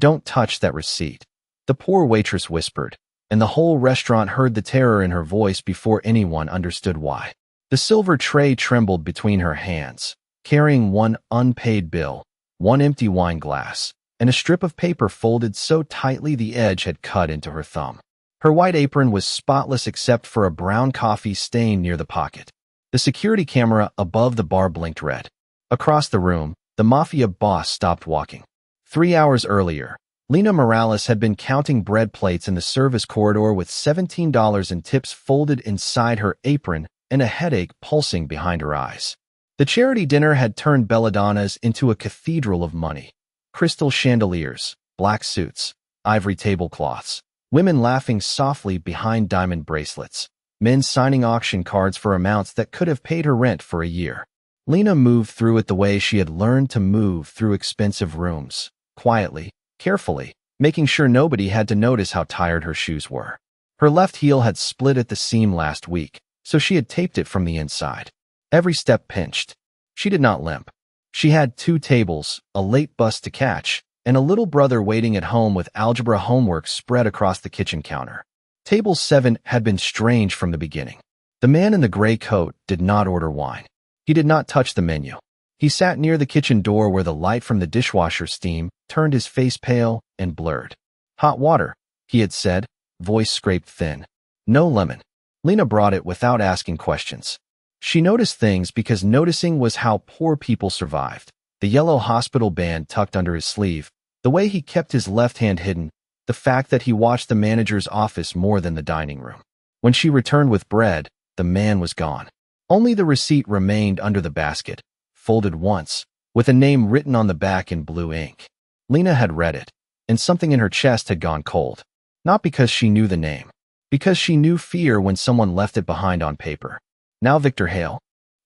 "Don't touch that receipt," the poor waitress whispered, and the whole restaurant heard the terror in her voice before anyone understood why. The silver tray trembled between her hands, carrying one unpaid bill, one empty wine glass, and a strip of paper folded so tightly the edge had cut into her thumb. Her white apron was spotless except for a brown coffee stain near the pocket. The security camera above the bar blinked red. Across the room, the Mafia boss stopped walking. 3 hours earlier, Lena Morales had been counting bread plates in the service corridor with $17 in tips folded inside her apron and a headache pulsing behind her eyes. The charity dinner had turned Belladonna's into a cathedral of money. Crystal chandeliers, black suits, ivory tablecloths, women laughing softly behind diamond bracelets, men signing auction cards for amounts that could have paid her rent for a year. Lena moved through it the way she had learned to move through expensive rooms, quietly, carefully, making sure nobody had to notice how tired her shoes were. Her left heel had split at the seam last week, so she had taped it from the inside. Every step pinched. She did not limp. She had 2 tables, a late bus to catch, and a little brother waiting at home with algebra homework spread across the kitchen counter. Table 7 had been strange from the beginning. The man in the gray coat did not order wine. He did not touch the menu. He sat near the kitchen door where the light from the dishwasher steam turned his face pale and blurred. "Hot water," he had said, voice scraped thin. "No lemon." Lena brought it without asking questions. She noticed things because noticing was how poor people survived. The yellow hospital band tucked under his sleeve, the way he kept his left hand hidden, the fact that he watched the manager's office more than the dining room. When she returned with bread, the man was gone. Only the receipt remained under the basket, folded once, with a name written on the back in blue ink. Lena had read it, and something in her chest had gone cold. Not because she knew the name, because she knew fear when someone left it behind on paper. Now Victor Hale,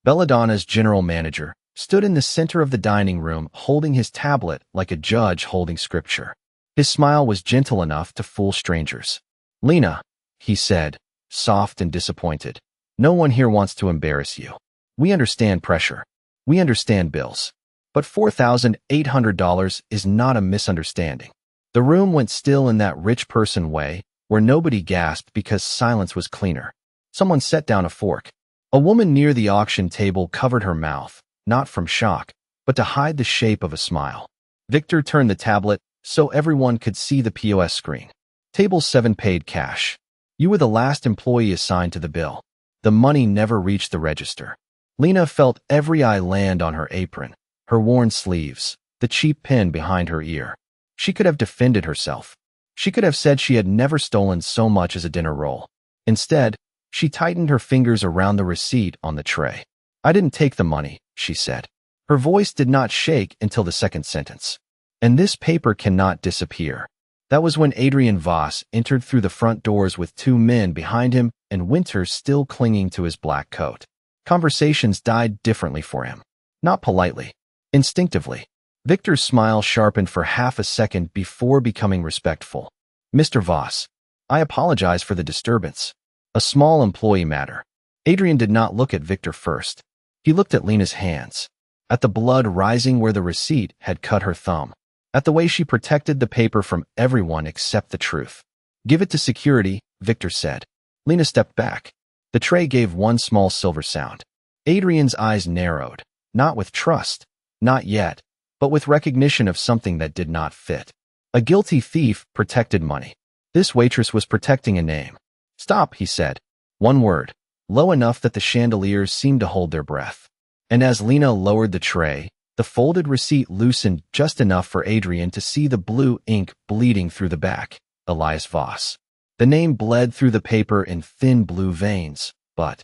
Belladonna's general manager, stood in the center of the dining room holding his tablet like a judge holding scripture. His smile was gentle enough to fool strangers. "Lena," he said, soft and disappointed, "no one here wants to embarrass you. We understand pressure. We understand bills. But $4,800 is not a misunderstanding." The room went still in that rich person way, where nobody gasped because silence was cleaner. Someone set down a fork. A woman near the auction table covered her mouth, not from shock, but to hide the shape of a smile. Victor turned the tablet so everyone could see the POS screen. Table 7 paid cash. You were the last employee assigned to the bill. The money never reached the register. Lena felt every eye land on her apron, her worn sleeves, the cheap pin behind her ear. She could have defended herself. She could have said she had never stolen so much as a dinner roll. Instead, she tightened her fingers around the receipt on the tray. "I didn't take the money," she said. Her voice did not shake until the second sentence. "And this paper cannot disappear." That was when Adrian Voss entered through the front doors with 2 men behind him and Winter still clinging to his black coat. Conversations died differently for him. Not politely. Instinctively. Victor's smile sharpened for half a second before becoming respectful. "Mr. Voss, I apologize for the disturbance. A small employee matter." Adrian did not look at Victor first. He looked at Lena's hands, at the blood rising where the receipt had cut her thumb, at the way she protected the paper from everyone except the truth. "Give it to security," Victor said. Lena stepped back. The tray gave one small silver sound. Adrian's eyes narrowed, not with trust, not yet, but with recognition of something that did not fit. A guilty thief protected money. This waitress was protecting a name. "Stop," he said. One word, low enough that the chandeliers seemed to hold their breath. And as Lena lowered the tray, the folded receipt loosened just enough for Adrian to see the blue ink bleeding through the back. Elias Voss. The name bled through the paper in thin blue veins, but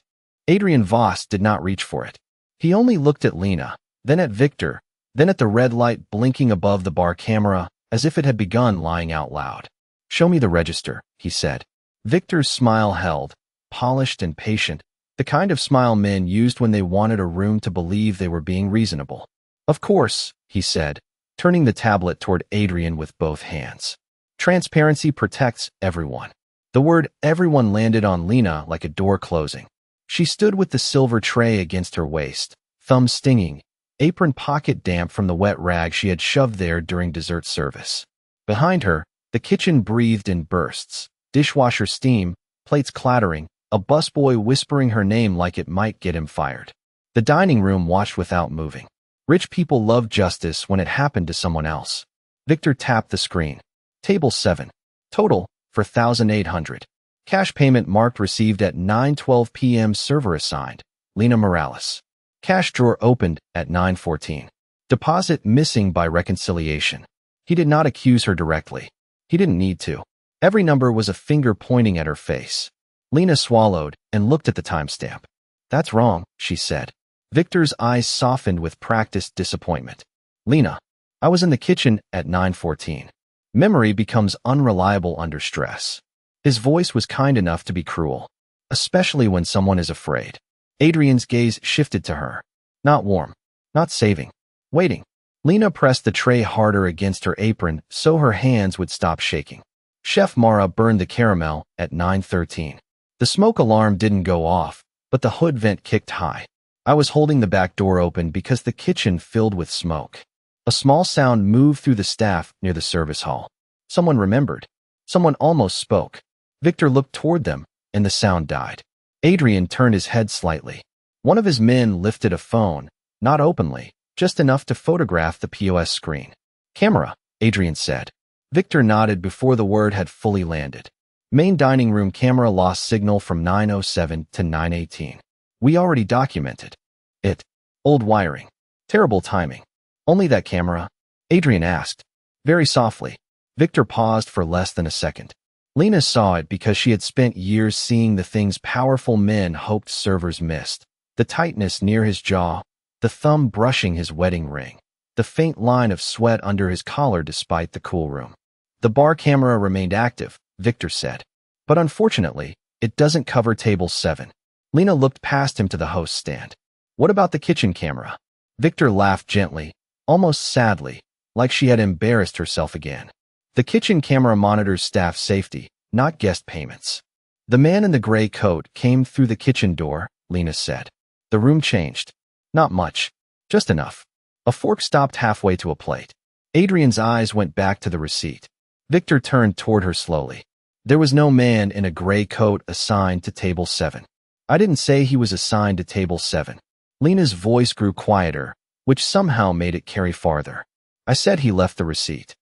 Adrian Voss did not reach for it. He only looked at Lena, then at Victor, then at the red light blinking above the bar camera, as if it had begun lying out loud. "Show me the register," he said. Victor's smile held, polished and patient, the kind of smile men used when they wanted a room to believe they were being reasonable. "Of course," he said, turning the tablet toward Adrian with both hands. "Transparency protects everyone." The word everyone landed on Lena like a door closing. She stood with the silver tray against her waist, thumb stinging, apron pocket damp from the wet rag she had shoved there during dessert service. Behind her, the kitchen breathed in bursts. Dishwasher steam, plates clattering, a busboy whispering her name like it might get him fired. The dining room watched without moving. Rich people love justice when it happened to someone else. Victor tapped the screen. Table 7. Total, for 1,800. Cash payment marked received at 9:12 p.m. Server assigned. Lena Morales. Cash drawer opened at 9:14. Deposit missing by reconciliation. He did not accuse her directly. He didn't need to. Every number was a finger pointing at her face. Lena swallowed and looked at the timestamp. That's wrong, she said. Victor's eyes softened with practiced disappointment. Lena, I was in the kitchen at 9:14. Memory becomes unreliable under stress. His voice was kind enough to be cruel, especially when someone is afraid. Adrian's gaze shifted to her. Not warm, not saving, waiting. Lena pressed the tray harder against her apron so her hands would stop shaking. Chef Mara burned the caramel at 9:13. The smoke alarm didn't go off, but the hood vent kicked high. I was holding the back door open because the kitchen filled with smoke. A small sound moved through the staff near the service hall. Someone remembered. Someone almost spoke. Victor looked toward them, and the sound died. Adrian turned his head slightly. One of his men lifted a phone, not openly, just enough to photograph the POS screen. Camera, Adrian said. Victor nodded before the word had fully landed. Main dining room camera lost signal from 9:07 to 9:18. We already documented it. Old wiring. Terrible timing. Only that camera? Adrian asked. Very softly. Victor paused for less than a second. Lena saw it because she had spent years seeing the things powerful men hoped servers missed. The tightness near his jaw, the thumb brushing his wedding ring, the faint line of sweat under his collar despite the cool room. The bar camera remained active, Victor said. But unfortunately, it doesn't cover table 7. Lena looked past him to the host stand. What about the kitchen camera? Victor laughed gently, almost sadly, like she had embarrassed herself again. The kitchen camera monitors staff safety, not guest payments. The man in the gray coat came through the kitchen door, Lena said. The room changed. Not much. Just enough. A fork stopped halfway to a plate. Adrian's eyes went back to the receipt. Victor turned toward her slowly. There was no man in a gray coat assigned to table 7. I didn't say he was assigned to table 7. Lena's voice grew quieter, which somehow made it carry farther. I said he left the receipt.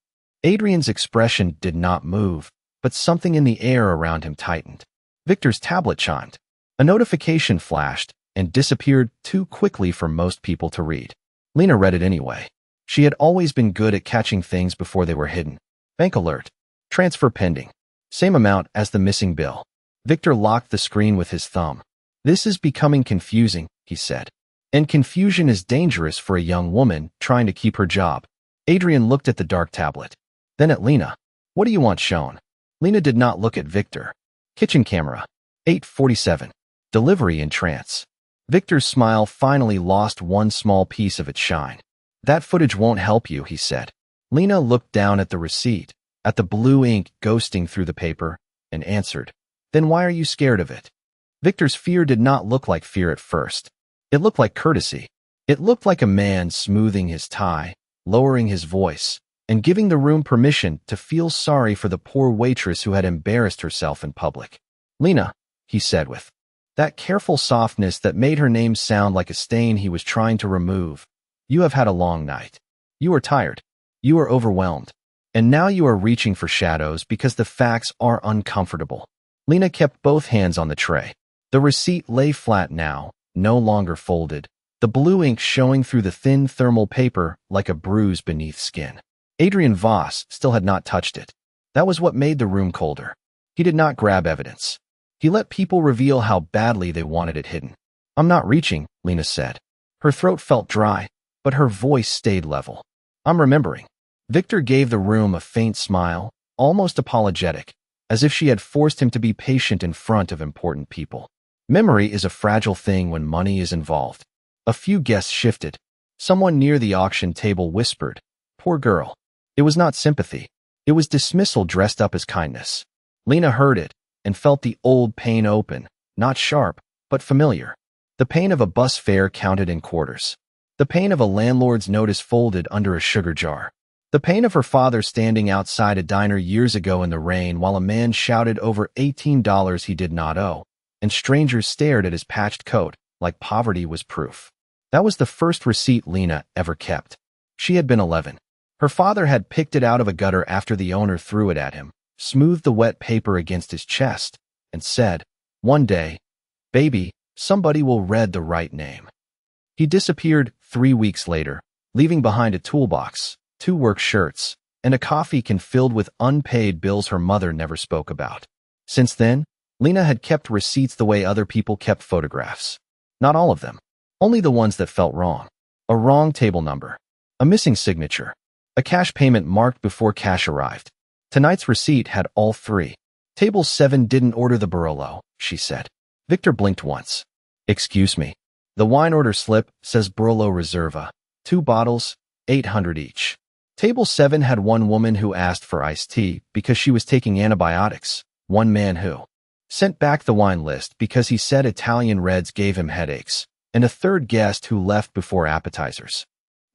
Adrian's expression did not move, but something in the air around him tightened. Victor's tablet chimed. A notification flashed and disappeared too quickly for most people to read. Lena read it anyway. She had always been good at catching things before they were hidden. Bank alert. Transfer pending. Same amount as the missing bill. Victor locked the screen with his thumb. This is becoming confusing, he said. And confusion is dangerous for a young woman trying to keep her job. Adrian looked at the dark tablet. Then at Lena. What do you want shown? Lena did not look at Victor. Kitchen camera. 8:47. Delivery in trance. Victor's smile finally lost one small piece of its shine. That footage won't help you, he said. Lena looked down at the receipt, at the blue ink ghosting through the paper, and answered. Then why are you scared of it? Victor's fear did not look like fear at first. It looked like courtesy. It looked like a man smoothing his tie, lowering his voice, and giving the room permission to feel sorry for the poor waitress who had embarrassed herself in public. Lena, he said with that careful softness that made her name sound like a stain he was trying to remove. You have had a long night. You are tired. You are overwhelmed. And now you are reaching for shadows because the facts are uncomfortable. Lena kept both hands on the tray. The receipt lay flat now, no longer folded, the blue ink showing through the thin thermal paper like a bruise beneath skin. Adrian Voss still had not touched it. That was what made the room colder. He did not grab evidence. He let people reveal how badly they wanted it hidden. I'm not reaching, Lena said. Her throat felt dry, but her voice stayed level. I'm remembering. Victor gave the room a faint smile, almost apologetic, as if she had forced him to be patient in front of important people. Memory is a fragile thing when money is involved. A few guests shifted. Someone near the auction table whispered, "Poor girl." It was not sympathy. It was dismissal dressed up as kindness. Lena heard it and felt the old pain open, not sharp, but familiar. The pain of a bus fare counted in quarters. The pain of a landlord's notice folded under a sugar jar. The pain of her father standing outside a diner years ago in the rain while a man shouted over $18 he did not owe, and strangers stared at his patched coat like poverty was proof. That was the first receipt Lena ever kept. She had been 11. Her father had picked it out of a gutter after the owner threw it at him, smoothed the wet paper against his chest, and said, "One day, baby, somebody will read the right name." He disappeared 3 weeks later, leaving behind a toolbox, 2 work shirts, and a coffee can filled with unpaid bills her mother never spoke about. Since then, Lena had kept receipts the way other people kept photographs. Not all of them. Only the ones that felt wrong. A wrong table number. A missing signature. A cash payment marked before cash arrived. Tonight's receipt had all 3. Table 7 didn't order the Barolo, she said. Victor blinked once. Excuse me. The wine order slip says Barolo Reserva. 2 bottles, 800 each. Table 7 had 1 woman who asked for iced tea because she was taking antibiotics, 1 man who sent back the wine list because he said Italian reds gave him headaches, and a 3rd guest who left before appetizers.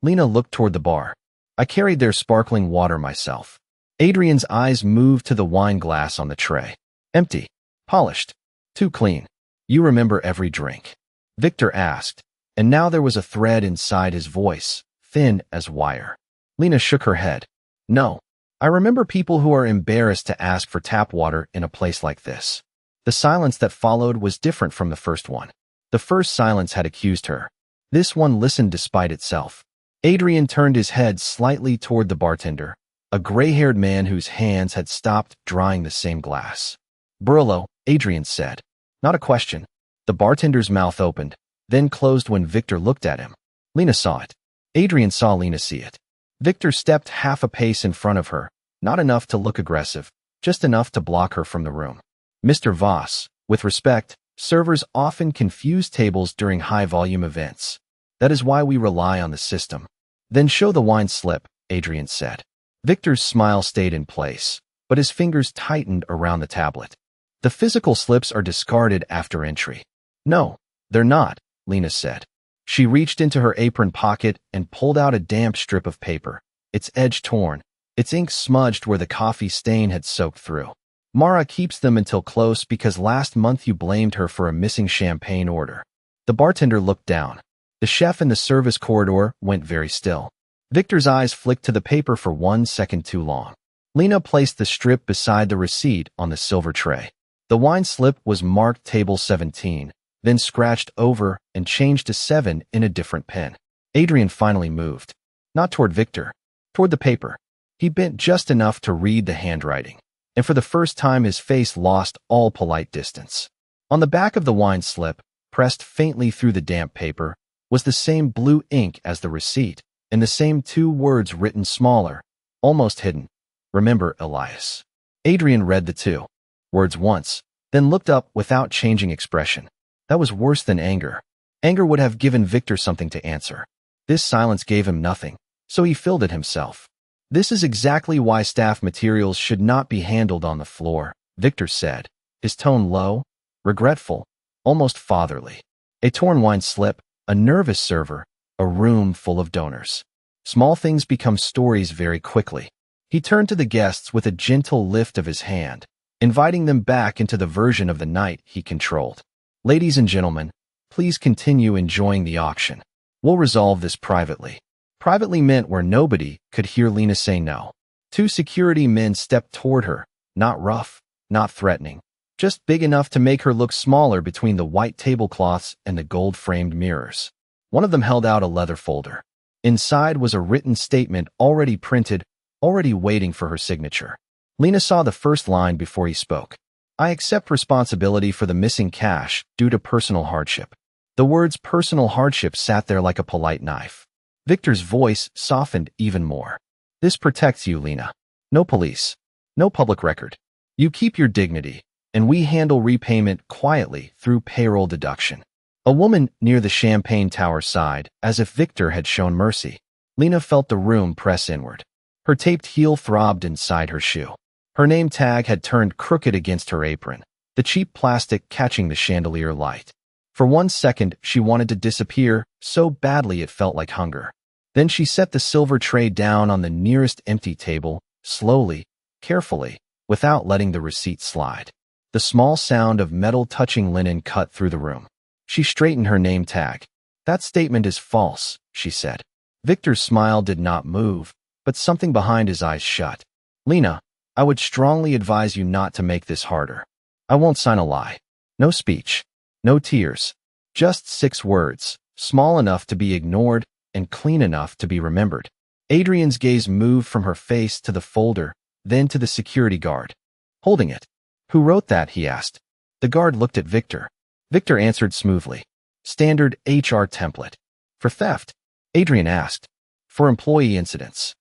Lena looked toward the bar. I carried their sparkling water myself. Adrian's eyes moved to the wine glass on the tray. Empty. Polished. Too clean. You remember every drink? Victor asked, and now there was a thread inside his voice, thin as wire. Lena shook her head. No. I remember people who are embarrassed to ask for tap water in a place like this. The silence that followed was different from the first one. The first silence had accused her. This one listened despite itself. Adrian turned his head slightly toward the bartender, a gray-haired man whose hands had stopped drying the same glass. Barolo, Adrian said. Not a question. The bartender's mouth opened, then closed when Victor looked at him. Lena saw it. Adrian saw Lena see it. Victor stepped half a pace in front of her, not enough to look aggressive, just enough to block her from the room. Mr. Voss, with respect, servers often confuse tables during high-volume events. That is why we rely on the system. Then show the wine slip, Adrian said. Victor's smile stayed in place, but his fingers tightened around the tablet. The physical slips are discarded after entry. No, they're not, Lena said. She reached into her apron pocket and pulled out a damp strip of paper, its edge torn, its ink smudged where the coffee stain had soaked through. Mara keeps them until close because last month you blamed her for a missing champagne order. The bartender looked down. The chef in the service corridor went very still. Victor's eyes flicked to the paper for 1 second too long. Lena placed the strip beside the receipt on the silver tray. The wine slip was marked table 17, then scratched over and changed to 7 in a different pen. Adrian finally moved. Not toward Victor. Toward the paper. He bent just enough to read the handwriting, and for the first time his face lost all polite distance. On the back of the wine slip, pressed faintly through the damp paper, was the same blue ink as the receipt, and the same 2 words written smaller, almost hidden. Remember, Elias. Adrian read the 2 words once, then looked up without changing expression. That was worse than anger. Anger would have given Victor something to answer. This silence gave him nothing, so he filled it himself. This is exactly why staff materials should not be handled on the floor, Victor said, his tone low, regretful, almost fatherly. A torn wine slip, a nervous server, a room full of donors. Small things become stories very quickly. He turned to the guests with a gentle lift of his hand, inviting them back into the version of the night he controlled. Ladies and gentlemen, please continue enjoying the auction. We'll resolve this privately. Privately meant where nobody could hear Lena say no. 2 security men stepped toward her, not rough, not threatening, just big enough to make her look smaller between the white tablecloths and the gold-framed mirrors. One of them held out a leather folder. Inside was a written statement already printed, already waiting for her signature. Lena saw the first line before he spoke. I accept responsibility for the missing cash due to personal hardship. The words personal hardship sat there like a polite knife. Victor's voice softened even more. This protects you, Lena. No police. No public record. You keep your dignity, and we handle repayment quietly through payroll deduction. A woman near the champagne tower sighed, as if Victor had shown mercy. Lena felt the room press inward. Her taped heel throbbed inside her shoe. Her name tag had turned crooked against her apron, the cheap plastic catching the chandelier light. For 1 second, she wanted to disappear, so badly it felt like hunger. Then she set the silver tray down on the nearest empty table, slowly, carefully, without letting the receipt slide. The small sound of metal touching linen cut through the room. She straightened her name tag. "That statement is false," she said. Victor's smile did not move, but something behind his eyes shut. "Lena, I would strongly advise you not to make this harder. I won't sign a lie. No speech. No tears. Just 6 words, small enough to be ignored and clean enough to be remembered." Adrian's gaze moved from her face to the folder, then to the security guard, holding it. "Who wrote that?" he asked. The guard looked at Victor. Victor answered smoothly. "Standard HR template." "For theft?" Adrian asked. "For employee incidents."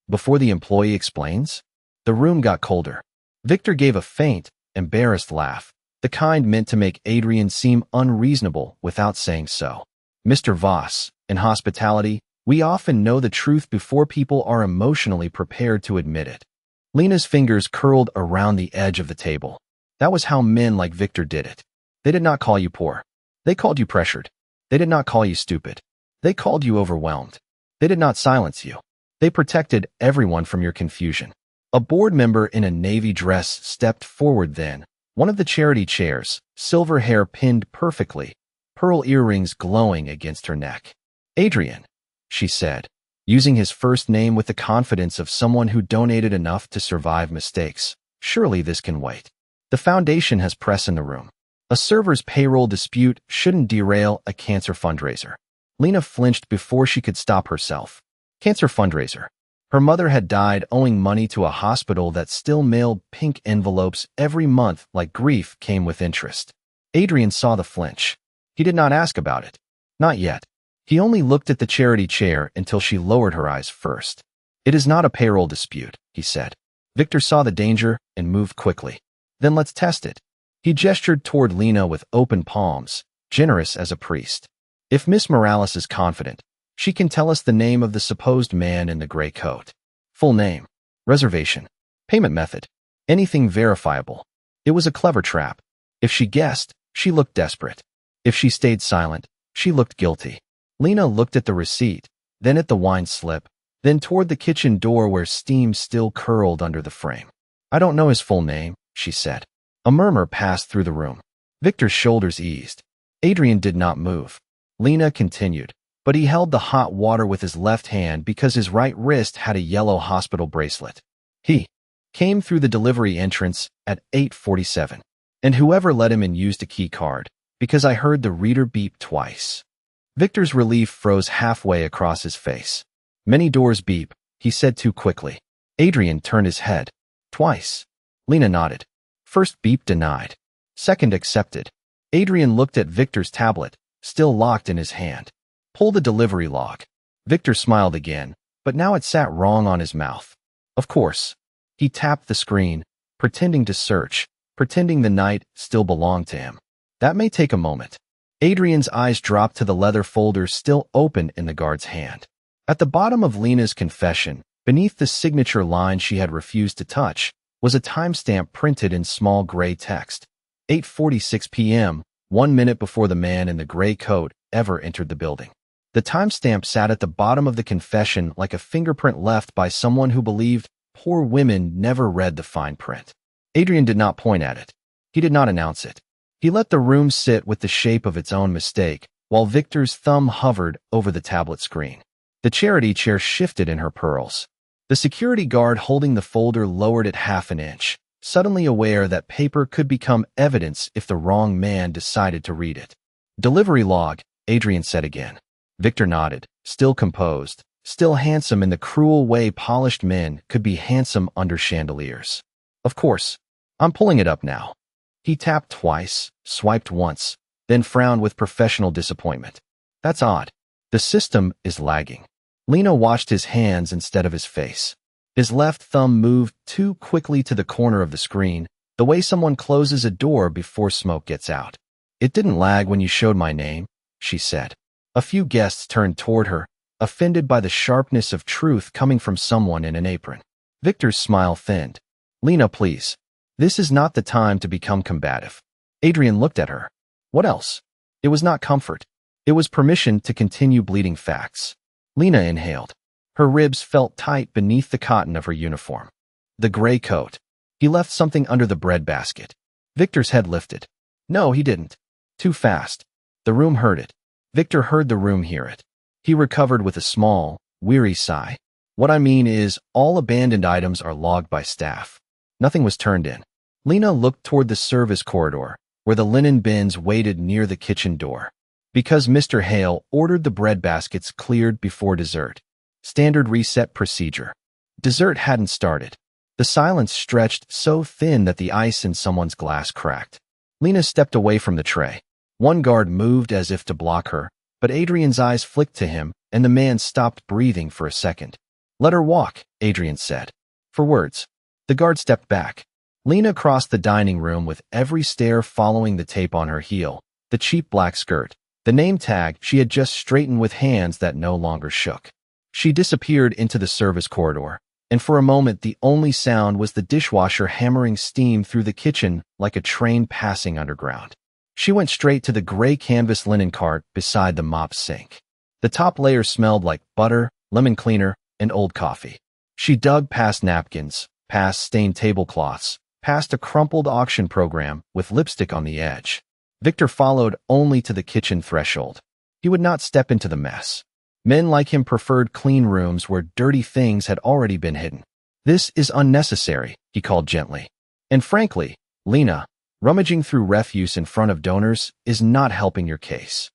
Before the employee explains? The room got colder. Victor gave a faint, embarrassed laugh, the kind meant to make Adrian seem unreasonable without saying so. "Mr. Voss, in hospitality, we often know the truth before people are emotionally prepared to admit it." Lena's fingers curled around the edge of the table. That was how men like Victor did it. They did not call you poor. They called you pressured. They did not call you stupid. They called you overwhelmed. They did not silence you. They protected everyone from your confusion. A board member in a navy dress stepped forward then, one of the charity chairs, silver hair pinned perfectly, pearl earrings glowing against her neck. "Adrian," she said, using his first name with the confidence of someone who donated enough to survive mistakes. "Surely this can wait. The foundation has press in the room. A server's payroll dispute shouldn't derail a cancer fundraiser." Lena flinched before she could stop herself. Cancer fundraiser. Her mother had died owing money to a hospital that still mailed pink envelopes every month like grief came with interest. Adrian saw the flinch. He did not ask about it. Not yet. He only looked at the charity chair until she lowered her eyes first. "It is not a payroll dispute," he said. Victor saw the danger and moved quickly. "Then let's test it." He gestured toward Lena with open palms, generous as a priest. "If Miss Morales is confident, she can tell us the name of the supposed man in the gray coat. Full name, reservation, payment method, anything verifiable." It was a clever trap. If she guessed, she looked desperate. If she stayed silent, she looked guilty. Lena looked at the receipt, then at the wine slip, then toward the kitchen door where steam still curled under the frame. "I don't know his full name," she said. A murmur passed through the room. Victor's shoulders eased. Adrian did not move. Lena continued, but he held the hot water with his left hand because his right wrist had a yellow hospital bracelet. "He came through the delivery entrance at 8:47, and whoever let him in used a key card, because I heard the reader beep twice." Victor's relief froze halfway across his face. "Many doors beep," he said too quickly. Adrian turned his head. "Twice." Lena nodded. "First beep denied. Second accepted." Adrian looked at Victor's tablet, still locked in his hand. "Pull the delivery log." Victor smiled again, but now it sat wrong on his mouth. "Of course." He tapped the screen, pretending to search, pretending the night still belonged to him. "That may take a moment." Adrian's eyes dropped to the leather folder still open in the guard's hand. At the bottom of Lena's confession, beneath the signature line she had refused to touch, was a timestamp printed in small gray text. 8:46 p.m., 1 minute before the man in the gray coat ever entered the building. The timestamp sat at the bottom of the confession like a fingerprint left by someone who believed poor women never read the fine print. Adrian did not point at it. He did not announce it. He let the room sit with the shape of its own mistake, while Victor's thumb hovered over the tablet screen. The charity chair shifted in her pearls. The security guard holding the folder lowered it half an inch, suddenly aware that paper could become evidence if the wrong man decided to read it. "Delivery log," Adrian said again. Victor nodded, still composed, still handsome in the cruel way polished men could be handsome under chandeliers. "Of course. I'm pulling it up now." He tapped twice, swiped once, then frowned with professional disappointment. "That's odd. The system is lagging." Lena watched his hands instead of his face. His left thumb moved too quickly to the corner of the screen, the way someone closes a door before smoke gets out. "It didn't lag when you showed my name," she said. A few guests turned toward her, offended by the sharpness of truth coming from someone in an apron. Victor's smile thinned. "Lena, please. This is not the time to become combative." Adrian looked at her. What else? It was not comfort. It was permission to continue bleeding facts. Lena inhaled. Her ribs felt tight beneath the cotton of her uniform. The gray coat. He left something under the breadbasket. Victor's head lifted. No, he didn't. Too fast. The room heard it. Victor heard the room hear it. He recovered with a small, weary sigh. What I mean is, all abandoned items are logged by staff. Nothing was turned in. Lena looked toward the service corridor, where the linen bins waited near the kitchen door. Because Mr. Hale ordered the breadbaskets cleared before dessert. Standard reset procedure. Dessert hadn't started. The silence stretched so thin that the ice in someone's glass cracked. Lena stepped away from the tray. One guard moved as if to block her, but Adrian's eyes flicked to him, and the man stopped breathing for a second. Let her walk, Adrian said. For words. The guard stepped back. Lena crossed the dining room with every stare following the tape on her heel, the cheap black skirt, the name tag she had just straightened with hands that no longer shook. She disappeared into the service corridor, and for a moment the only sound was the dishwasher hammering steam through the kitchen like a train passing underground. She went straight to the gray canvas linen cart beside the mop sink. The top layer smelled like butter, lemon cleaner, and old coffee. She dug past napkins, past stained tablecloths, past a crumpled auction program with lipstick on the edge. Victor followed only to the kitchen threshold. He would not step into the mess. Men like him preferred clean rooms where dirty things had already been hidden. This is unnecessary, he called gently. And frankly, Lena, rummaging through refuse in front of donors is not helping your case.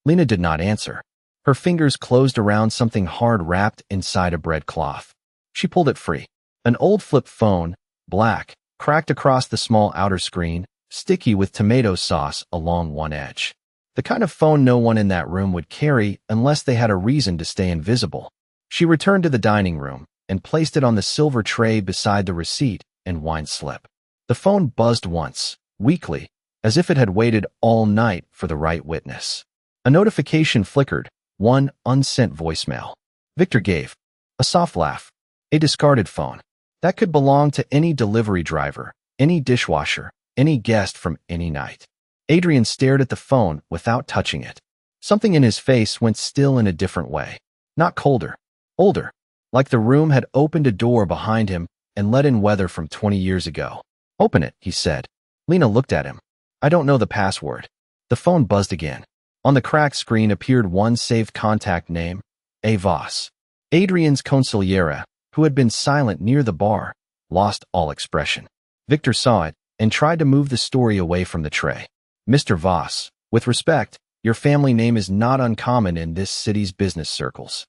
Lena did not answer. Her fingers closed around something hard wrapped inside a bread cloth. She pulled it free. An old flip phone, black, cracked across the small outer screen, sticky with tomato sauce along one edge. The kind of phone no one in that room would carry unless they had a reason to stay invisible. She returned to the dining room and placed it on the silver tray beside the receipt and wine slip. The phone buzzed once, weakly, as if it had waited all night for the right witness. A notification flickered, one unsent voicemail. Victor gave a soft laugh. A discarded phone. That could belong to any delivery driver, any dishwasher, any guest from any night. Adrian stared at the phone without touching it. Something in his face went still in a different way. Not colder, older, like the room had opened a door behind him and let in weather from 20 years ago. Open it, he said. Lena looked at him. I don't know the password. The phone buzzed again. On the cracked screen appeared one saved contact name, A. Voss. Adrian's consigliere, who had been silent near the bar, lost all expression. Victor saw it and tried to move the story away from the tray. Mr. Voss, with respect, your family name is not uncommon in this city's business circles.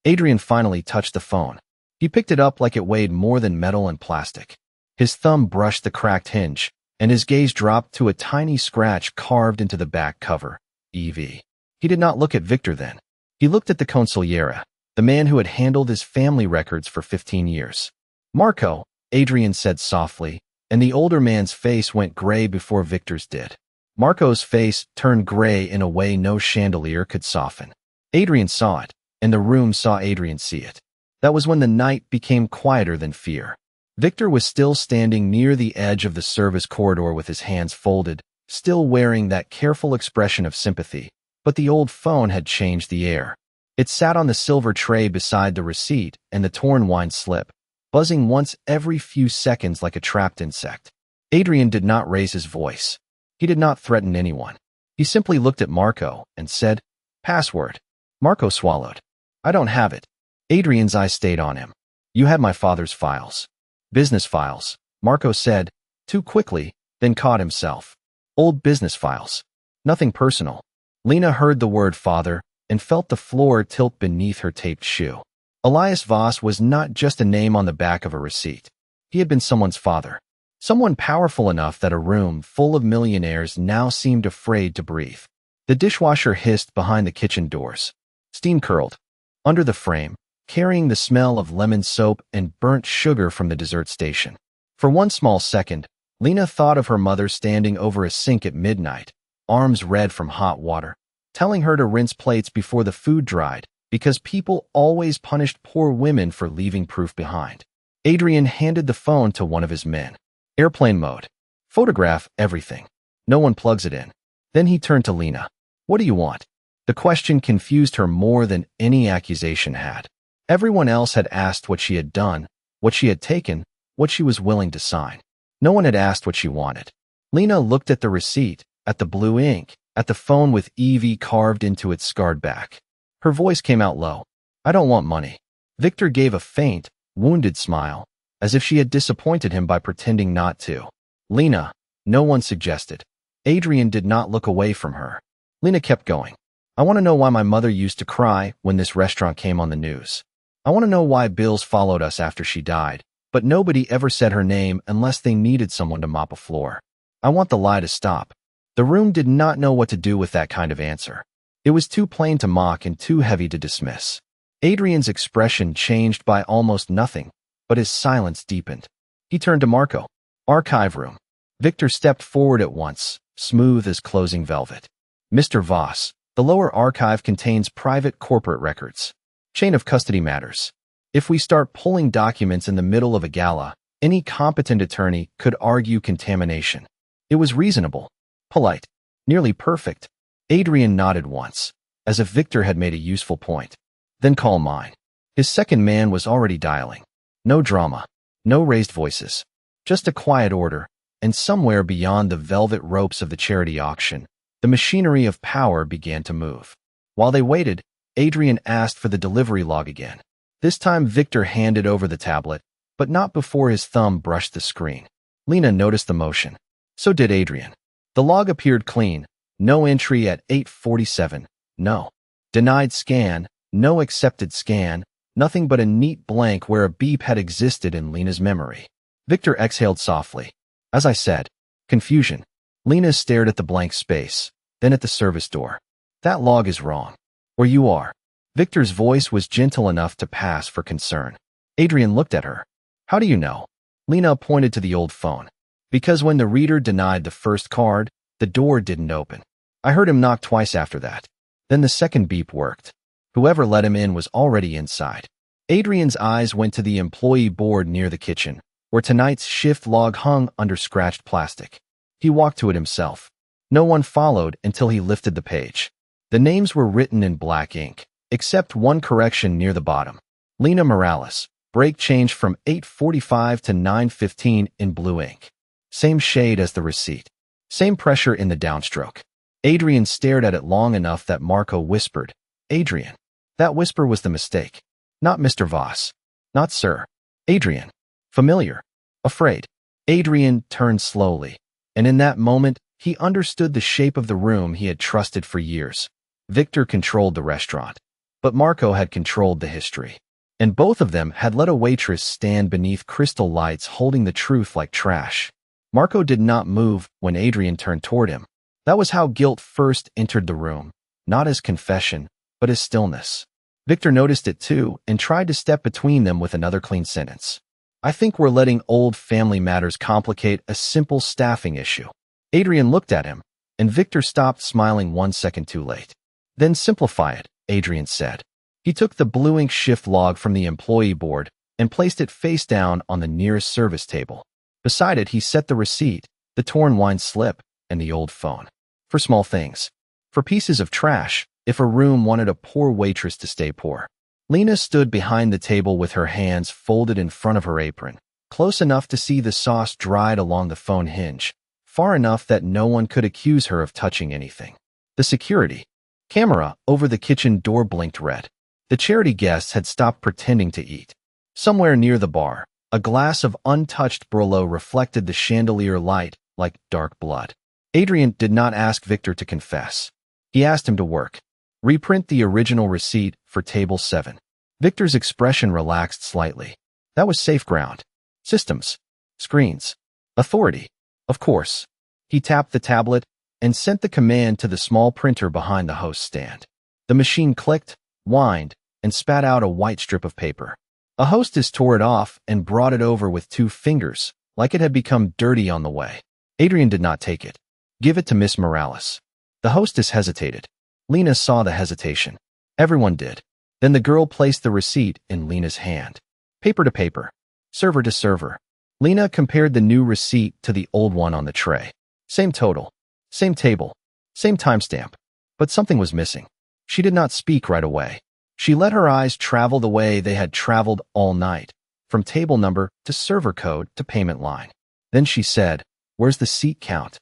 Adrian finally touched the phone. He picked it up like it weighed more than metal and plastic. His thumb brushed the cracked hinge, and his gaze dropped to a tiny scratch carved into the back cover, EV. He did not look at Victor then. He looked at the consigliere, the man who had handled his family records for 15 years. Marco, Adrian said softly, and the older man's face went gray before Victor's did. Marco's face turned gray in a way no chandelier could soften. Adrian saw it, and the room saw Adrian see it. That was when the night became quieter than fear. Victor was still standing near the edge of the service corridor with his hands folded, still wearing that careful expression of sympathy, but the old phone had changed the air. It sat on the silver tray beside the receipt and the torn wine slip, buzzing once every few seconds like a trapped insect. Adrian did not raise his voice. He did not threaten anyone. He simply looked at Marco and said, Password. Marco swallowed. I don't have it. Adrian's eyes stayed on him. You had my father's files. Business files, Marco said, too quickly, then caught himself. Old business files. Nothing personal. Lena heard the word father and felt the floor tilt beneath her taped shoe. Elias Voss was not just a name on the back of a receipt. He had been someone's father. Someone powerful enough that a room full of millionaires now seemed afraid to breathe. The dishwasher hissed behind the kitchen doors. Steam curled. Under the frame, carrying the smell of lemon soap and burnt sugar from the dessert station. For one small second, Lena thought of her mother standing over a sink at midnight, arms red from hot water, telling her to rinse plates before the food dried, because people always punished poor women for leaving proof behind. Adrian handed the phone to one of his men. Airplane mode. Photograph everything. No one plugs it in. Then he turned to Lena. What do you want? The question confused her more than any accusation had. Everyone else had asked what she had done, what she had taken, what she was willing to sign. No one had asked what she wanted. Lena looked at the receipt, at the blue ink, at the phone with EV carved into its scarred back. Her voice came out low. I don't want money. Victor gave a faint, wounded smile, as if she had disappointed him by pretending not to. Lena, no one suggested. Adrian did not look away from her. Lena kept going. I want to know why my mother used to cry when this restaurant came on the news. I want to know why bills followed us after she died, but nobody ever said her name unless they needed someone to mop a floor. I want the lie to stop. The room did not know what to do with that kind of answer. It was too plain to mock and too heavy to dismiss. Adrian's expression changed by almost nothing, but his silence deepened. He turned to Marco. Archive room. Victor stepped forward at once, smooth as closing velvet. Mr. Voss, the lower archive contains private corporate records. Chain of custody matters. If we start pulling documents in the middle of a gala, any competent attorney could argue contamination. It was reasonable, polite, nearly perfect. Adrian nodded once, as if Victor had made a useful point. Then call mine. His second man was already dialing. No drama, no raised voices, just a quiet order, and somewhere beyond the velvet ropes of the charity auction, the machinery of power began to move. While they waited, Adrian asked for the delivery log again. This time Victor handed over the tablet, but not before his thumb brushed the screen. Lena noticed the motion. So did Adrian. The log appeared clean. No entry at 8:47. No. Denied scan. No accepted scan. Nothing but a neat blank where a beep had existed in Lena's memory. Victor exhaled softly. As I said, confusion. Lena stared at the blank space, then at the service door. That log is wrong. Where you are. Victor's voice was gentle enough to pass for concern. Adrian looked at her. How do you know? Lena pointed to the old phone. Because when the reader denied the first card, the door didn't open. I heard him knock twice after that. Then the second beep worked. Whoever let him in was already inside. Adrian's eyes went to the employee board near the kitchen, where tonight's shift log hung under scratched plastic. He walked to it himself. No one followed until he lifted the page. The names were written in black ink, except one correction near the bottom. Lena Morales, break change from 8:45 to 9:15 in blue ink. Same shade as the receipt. Same pressure in the downstroke. Adrian stared at it long enough that Marco whispered, Adrian. That whisper was the mistake. Not Mr. Voss. Not Sir. Adrian. Familiar. Afraid. Adrian turned slowly, and in that moment, he understood the shape of the room he had trusted for years. Victor controlled the restaurant, but Marco had controlled the history. And both of them had let a waitress stand beneath crystal lights holding the truth like trash. Marco did not move when Adrian turned toward him. That was how guilt first entered the room, not as confession, but as stillness. Victor noticed it too and tried to step between them with another clean sentence. I think we're letting old family matters complicate a simple staffing issue. Adrian looked at him, and Victor stopped smiling 1 second too late. Then simplify it, Adrian said. He took the blue ink shift log from the employee board and placed it face down on the nearest service table. Beside it, he set the receipt, the torn wine slip, and the old phone. For small things. For pieces of trash, if a room wanted a poor waitress to stay poor. Lena stood behind the table with her hands folded in front of her apron, close enough to see the sauce dried along the phone hinge, far enough that no one could accuse her of touching anything. The security camera over the kitchen door blinked red. The charity guests had stopped pretending to eat. Somewhere near the bar, a glass of untouched Brolo reflected the chandelier light like dark blood. Adrian did not ask Victor to confess. He asked him to work. Reprint the original receipt for table 7. Victor's expression relaxed slightly. That was safe ground. Systems. Screens. Authority. Of course. He tapped the tablet and sent the command to the small printer behind the host stand. The machine clicked, whined, and spat out a white strip of paper. A hostess tore it off and brought it over with 2 fingers, like it had become dirty on the way. Adrian did not take it. Give it to Miss Morales. The hostess hesitated. Lena saw the hesitation. Everyone did. Then the girl placed the receipt in Lena's hand. Paper to paper. Server to server. Lena compared the new receipt to the old one on the tray. Same total. Same table. Same timestamp. But something was missing. She did not speak right away. She let her eyes travel the way they had traveled all night, from table number to server code to payment line. Then she said, "Where's the seat count?"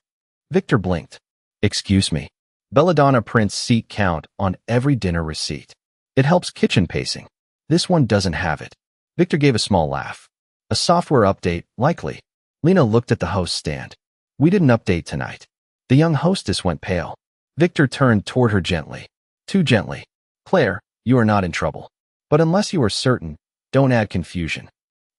Victor blinked. "Excuse me. Belladonna prints seat count on every dinner receipt. It helps kitchen pacing. This one doesn't have it." Victor gave a small laugh. "A software update, likely." Lena looked at the host stand. "We didn't update tonight." The young hostess went pale. Victor turned toward her gently. Too gently. "Claire, you are not in trouble. But unless you are certain, don't add confusion."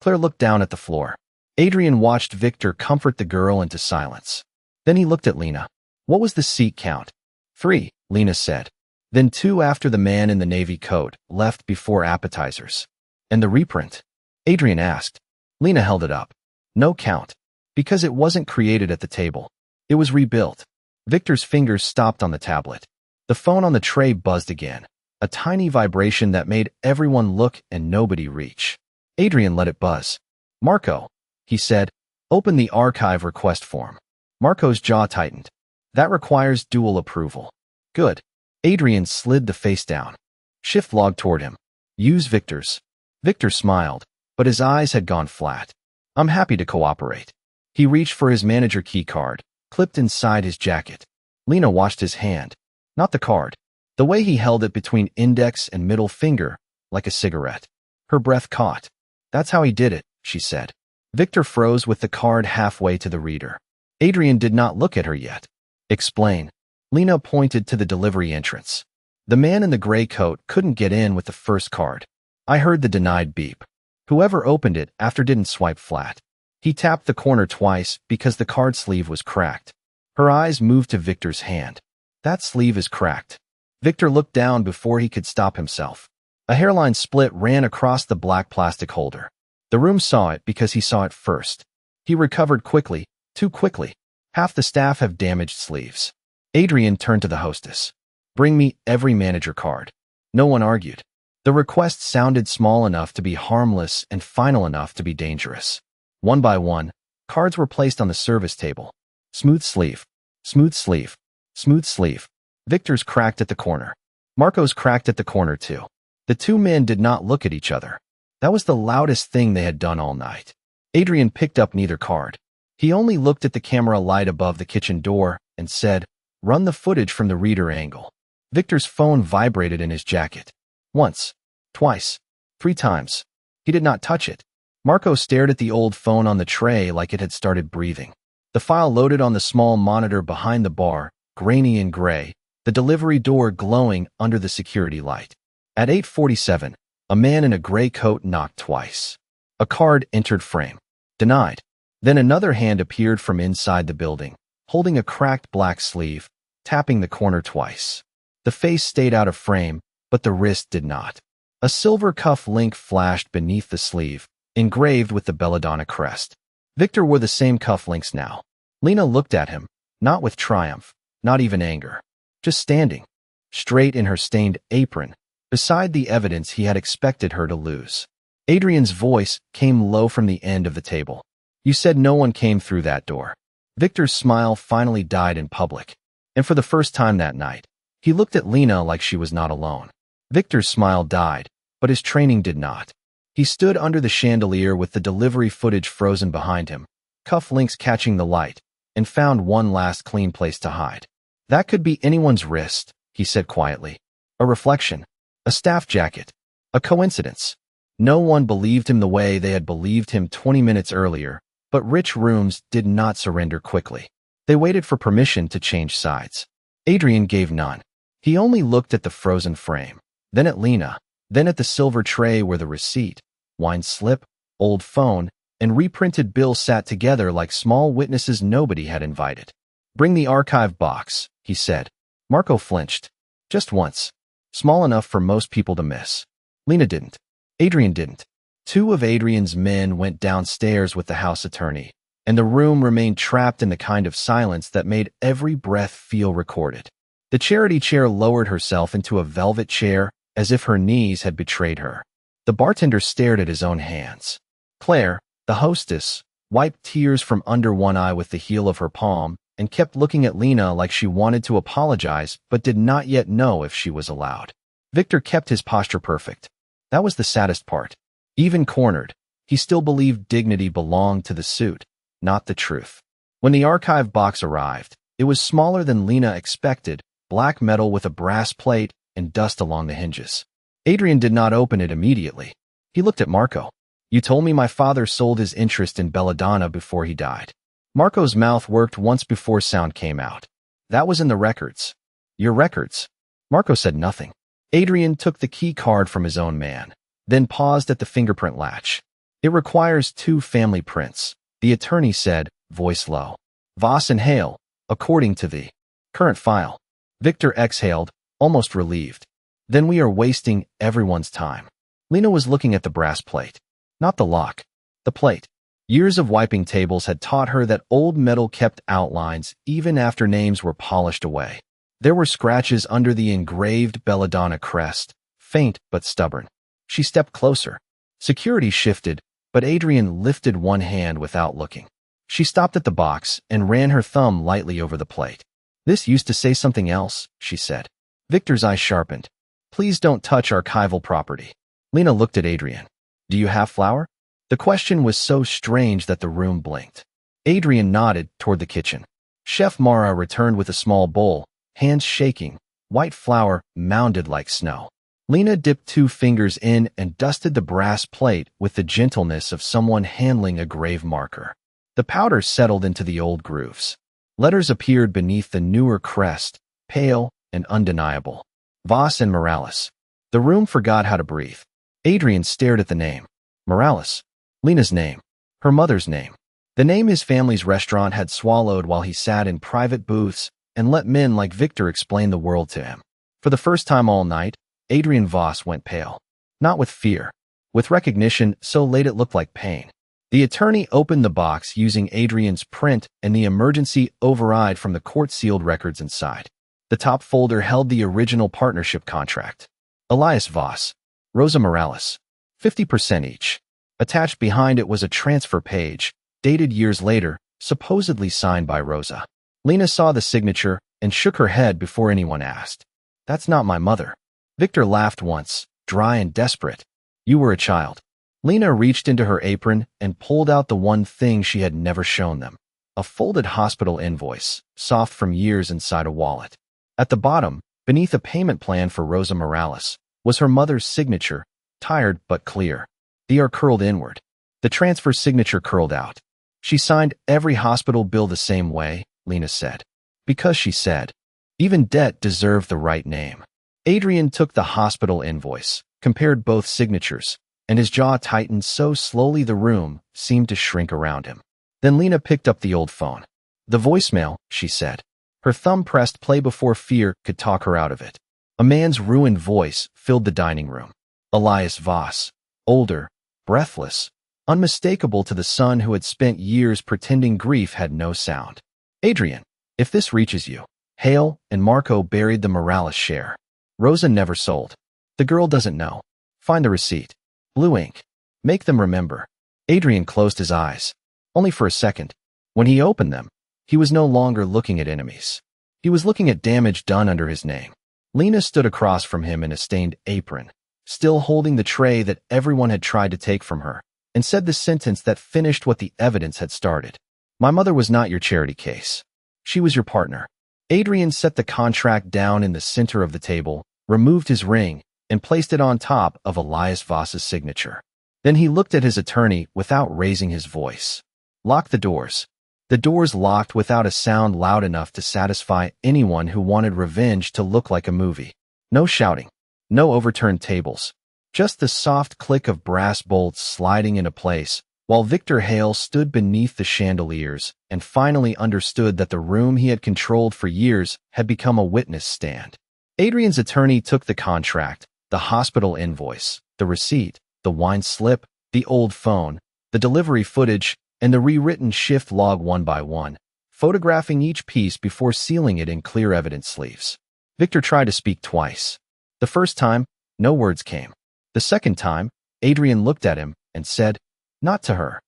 Claire looked down at the floor. Adrian watched Victor comfort the girl into silence. Then he looked at Lena. "What was the seat count?" 3, Lena said. "Then 2 after the man in the navy coat left before appetizers." "And the reprint?" Adrian asked. Lena held it up. "No count. Because it wasn't created at the table. It was rebuilt." Victor's fingers stopped on the tablet. The phone on the tray buzzed again. A tiny vibration that made everyone look and nobody reach. Adrian let it buzz. "Marco," he said, "open the archive request form." Marco's jaw tightened. "That requires dual approval." "Good." Adrian slid the face down. Shift log toward him. "Use Victor's." Victor smiled, but his eyes had gone flat. "I'm happy to cooperate." He reached for his manager key card, clipped inside his jacket. Lena watched his hand, not the card. The way he held it between index and middle finger, like a cigarette. Her breath caught. "That's how he did it," she said. Victor froze with the card halfway to the reader. Adrian did not look at her yet. "Explain." Lena pointed to the delivery entrance. "The man in the gray coat couldn't get in with the first card. I heard the denied beep. Whoever opened it after didn't swipe flat. He tapped the corner twice because the card sleeve was cracked." Her eyes moved to Victor's hand. "That sleeve is cracked." Victor looked down before he could stop himself. A hairline split ran across the black plastic holder. The room saw it because he saw it first. He recovered quickly, too quickly. Half the staff have damaged sleeves. Adrian turned to the hostess. "Bring me every manager card." No one argued. The request sounded small enough to be harmless and final enough to be dangerous. One by one, cards were placed on the service table. Smooth sleeve, smooth sleeve, smooth sleeve. Victor's cracked at the corner. Marco's cracked at the corner too. The two men did not look at each other. That was the loudest thing they had done all night. Adrian picked up neither card. He only looked at the camera light above the kitchen door and said, "Run the footage from the reader angle." Victor's phone vibrated in his jacket. Once, twice, 3 times. He did not touch it. Marco stared at the old phone on the tray like it had started breathing. The file loaded on the small monitor behind the bar, grainy and gray, the delivery door glowing under the security light. At 8:47, a man in a gray coat knocked twice. A card entered frame. Denied. Then another hand appeared from inside the building, holding a cracked black sleeve, tapping the corner twice. The face stayed out of frame, but the wrist did not. A silver cuff link flashed beneath the sleeve, engraved with the Belladonna crest. Victor wore the same cuff links now. Lena looked at him, not with triumph, not even anger. Just standing, straight in her stained apron, beside the evidence he had expected her to lose. Adrian's voice came low from the end of the table. "You said no one came through that door." Victor's smile finally died in public. And for the first time that night, he looked at Lena like she was not alone. Victor's smile died, but his training did not. He stood under the chandelier with the delivery footage frozen behind him, cuff links catching the light, and found one last clean place to hide. "That could be anyone's wrist," he said quietly. "A reflection. A staff jacket. A coincidence." No one believed him the way they had believed him 20 minutes earlier, but rich rooms did not surrender quickly. They waited for permission to change sides. Adrian gave none. He only looked at the frozen frame, then at Lena, then at the silver tray where the receipt, wine slip, old phone, and reprinted bill sat together like small witnesses nobody had invited. "Bring the archive box," he said. Marco flinched. Just once. Small enough for most people to miss. Lena didn't. Adrian didn't. 2 of Adrian's men went downstairs with the house attorney, and the room remained trapped in the kind of silence that made every breath feel recorded. The charity chair lowered herself into a velvet chair as if her knees had betrayed her. The bartender stared at his own hands. Claire, the hostess, wiped tears from under one eye with the heel of her palm and kept looking at Lena like she wanted to apologize but did not yet know if she was allowed. Victor kept his posture perfect. That was the saddest part. Even cornered, he still believed dignity belonged to the suit, not the truth. When the archive box arrived, it was smaller than Lena expected, black metal with a brass plate and dust along the hinges. Adrian did not open it immediately. He looked at Marco. "You told me my father sold his interest in Belladonna before he died." Marco's mouth worked once before sound came out. "That was in the records." "Your records?" Marco said nothing. Adrian took the key card from his own man, then paused at the fingerprint latch. "It requires 2 family prints," the attorney said, voice low. "Voss and Hale, according to the current file." Victor exhaled, almost relieved. "Then we are wasting everyone's time." Lena was looking at the brass plate. Not the lock. The plate. Years of wiping tables had taught her that old metal kept outlines even after names were polished away. There were scratches under the engraved Belladonna crest, faint but stubborn. She stepped closer. Security shifted, but Adrian lifted one hand without looking. She stopped at the box and ran her thumb lightly over the plate. "This used to say something else," she said. Victor's eyes sharpened. "Please don't touch archival property." Lena looked at Adrian. "Do you have flour?" The question was so strange that the room blinked. Adrian nodded toward the kitchen. Chef Mara returned with a small bowl, hands shaking, white flour mounded like snow. Lena dipped 2 fingers in and dusted the brass plate with the gentleness of someone handling a grave marker. The powder settled into the old grooves. Letters appeared beneath the newer crest, pale and undeniable. Voss and Morales. The room forgot how to breathe. Adrian stared at the name. Morales. Lena's name. Her mother's name. The name his family's restaurant had swallowed while he sat in private booths and let men like Victor explain the world to him. For the first time all night, Adrian Voss went pale. Not with fear. With recognition so late it looked like pain. The attorney opened the box using Adrian's print and the emergency override from the court-sealed records inside. The top folder held the original partnership contract. Elias Voss. Rosa Morales. 50% each. Attached behind it was a transfer page, dated years later, supposedly signed by Rosa. Lena saw the signature and shook her head before anyone asked. "That's not my mother." Victor laughed once, dry and desperate. "You were a child." Lena reached into her apron and pulled out the one thing she had never shown them. A folded hospital invoice, soft from years inside a wallet. At the bottom, beneath a payment plan for Rosa Morales, was her mother's signature, tired but clear. The R curled inward. The transfer signature curled out. "She signed every hospital bill the same way," Lena said. Because she said, even debt deserved the right name. Adrian took the hospital invoice, compared both signatures, and his jaw tightened so slowly the room seemed to shrink around him. Then Lena picked up the old phone. "The voicemail," she said. Her thumb pressed play before fear could talk her out of it. A man's ruined voice filled the dining room. Elias Voss. Older, breathless, unmistakable to the son who had spent years pretending grief had no sound. "Adrian, if this reaches you, Hale and Marco buried the Morales share. Rosa never sold. The girl doesn't know. Find the receipt. Blue ink. Make them remember." Adrian closed his eyes. Only for a second. When he opened them, he was no longer looking at enemies. He was looking at damage done under his name. Lena stood across from him in a stained apron, still holding the tray that everyone had tried to take from her, and said the sentence that finished what the evidence had started. "My mother was not your charity case. She was your partner." Adrian set the contract down in the center of the table, removed his ring, and placed it on top of Elias Voss's signature. Then he looked at his attorney without raising his voice. "Lock the doors." The doors locked without a sound loud enough to satisfy anyone who wanted revenge to look like a movie. No shouting. No overturned tables. Just the soft click of brass bolts sliding into place, while Victor Hale stood beneath the chandeliers and finally understood that the room he had controlled for years had become a witness stand. Adrian's attorney took the contract, the hospital invoice, the receipt, the wine slip, the old phone, the delivery footage, and the rewritten shift log one by one, photographing each piece before sealing it in clear evidence sleeves. Victor tried to speak twice. The first time, no words came. The second time, Adrian looked at him and said, "Not to her."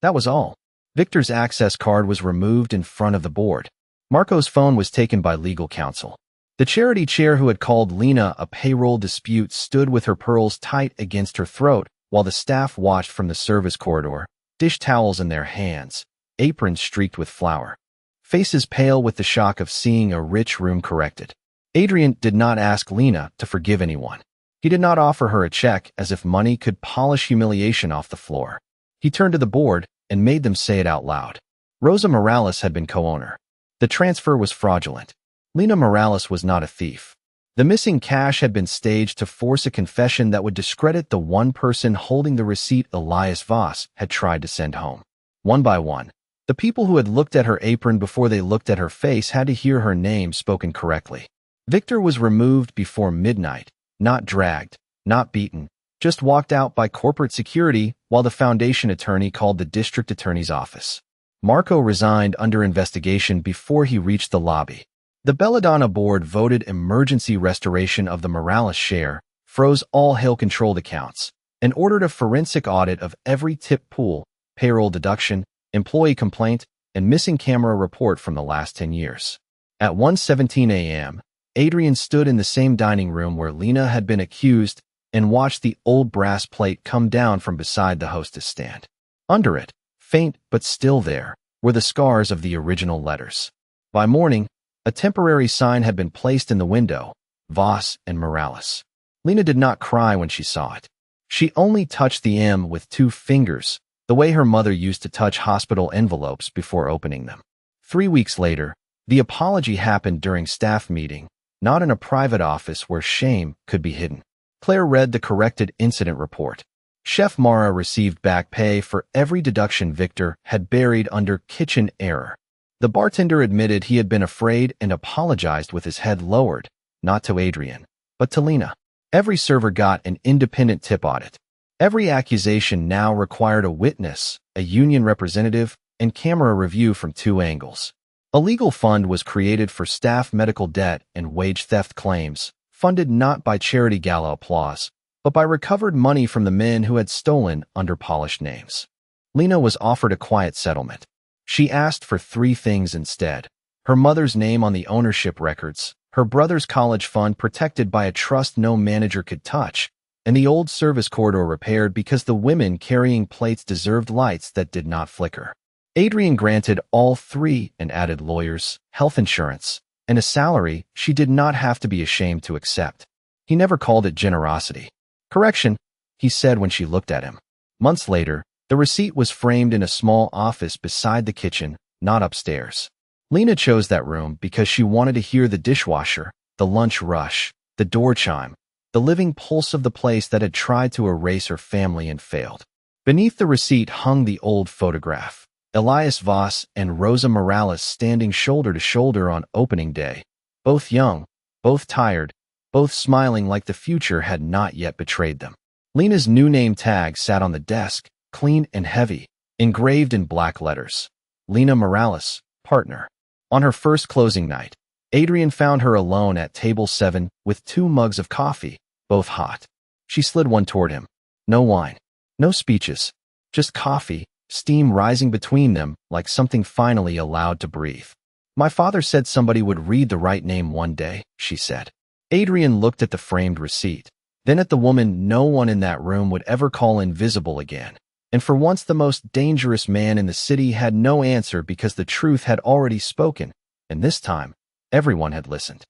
That was all. Victor's access card was removed in front of the board. Marco's phone was taken by legal counsel. The charity chair who had called Lena a payroll dispute stood with her pearls tight against her throat while the staff watched from the service corridor, dish towels in their hands, aprons streaked with flour. Faces pale with the shock of seeing a rich room corrected. Adrian did not ask Lena to forgive anyone. He did not offer her a check as if money could polish humiliation off the floor. He turned to the board and made them say it out loud. Rosa Morales had been co-owner. The transfer was fraudulent. Lena Morales was not a thief. The missing cash had been staged to force a confession that would discredit the one person holding the receipt Elias Voss had tried to send home. One by one, the people who had looked at her apron before they looked at her face had to hear her name spoken correctly. Victor was removed before midnight, not dragged, not beaten, just walked out by corporate security while the foundation attorney called the district attorney's office. Marco resigned under investigation before he reached the lobby. The Belladonna board voted emergency restoration of the Morales share, froze all Hale-controlled accounts, and ordered a forensic audit of every tip pool, payroll deduction, employee complaint, and missing camera report from the last 10 years. At 1:17 a.m., Adrian stood in the same dining room where Lena had been accused and watched the old brass plate come down from beside the hostess stand. Under it, faint but still there, were the scars of the original letters. By morning, a temporary sign had been placed in the window, Voss and Morales. Lena did not cry when she saw it. She only touched the M with 2 fingers, the way her mother used to touch hospital envelopes before opening them. 3 weeks later, the apology happened during staff meeting, not in a private office where shame could be hidden. Claire read the corrected incident report. Chef Mara received back pay for every deduction Victor had buried under kitchen error. The bartender admitted he had been afraid and apologized with his head lowered, not to Adrian, but to Lena. Every server got an independent tip audit. Every accusation now required a witness, a union representative, and camera review from 2 angles. A legal fund was created for staff medical debt and wage theft claims, funded not by charity gala applause, but by recovered money from the men who had stolen under polished names. Lena was offered a quiet settlement. She asked for 3 things instead: her mother's name on the ownership records, her brother's college fund protected by a trust no manager could touch, and the old service corridor repaired because the women carrying plates deserved lights that did not flicker. Adrian granted all 3 and added lawyers, health insurance, and a salary she did not have to be ashamed to accept. He never called it generosity. Correction, he said when she looked at him. Months later, the receipt was framed in a small office beside the kitchen, not upstairs. Lena chose that room because she wanted to hear the dishwasher, the lunch rush, the door chime, the living pulse of the place that had tried to erase her family and failed. Beneath the receipt hung the old photograph, Elias Voss and Rosa Morales standing shoulder to shoulder on opening day, both young, both tired, both smiling like the future had not yet betrayed them. Lena's new name tag sat on the desk, clean and heavy, engraved in black letters. Lena Morales, partner. On her first closing night, Adrian found her alone at table 7 with 2 mugs of coffee, both hot. She slid one toward him. No wine, no speeches, just coffee, steam rising between them like something finally allowed to breathe. My father said somebody would read the right name one day, she said. Adrian looked at the framed receipt, then at the woman no one in that room would ever call invisible again. And for once the most dangerous man in the city had no answer because the truth had already spoken, and this time, everyone had listened.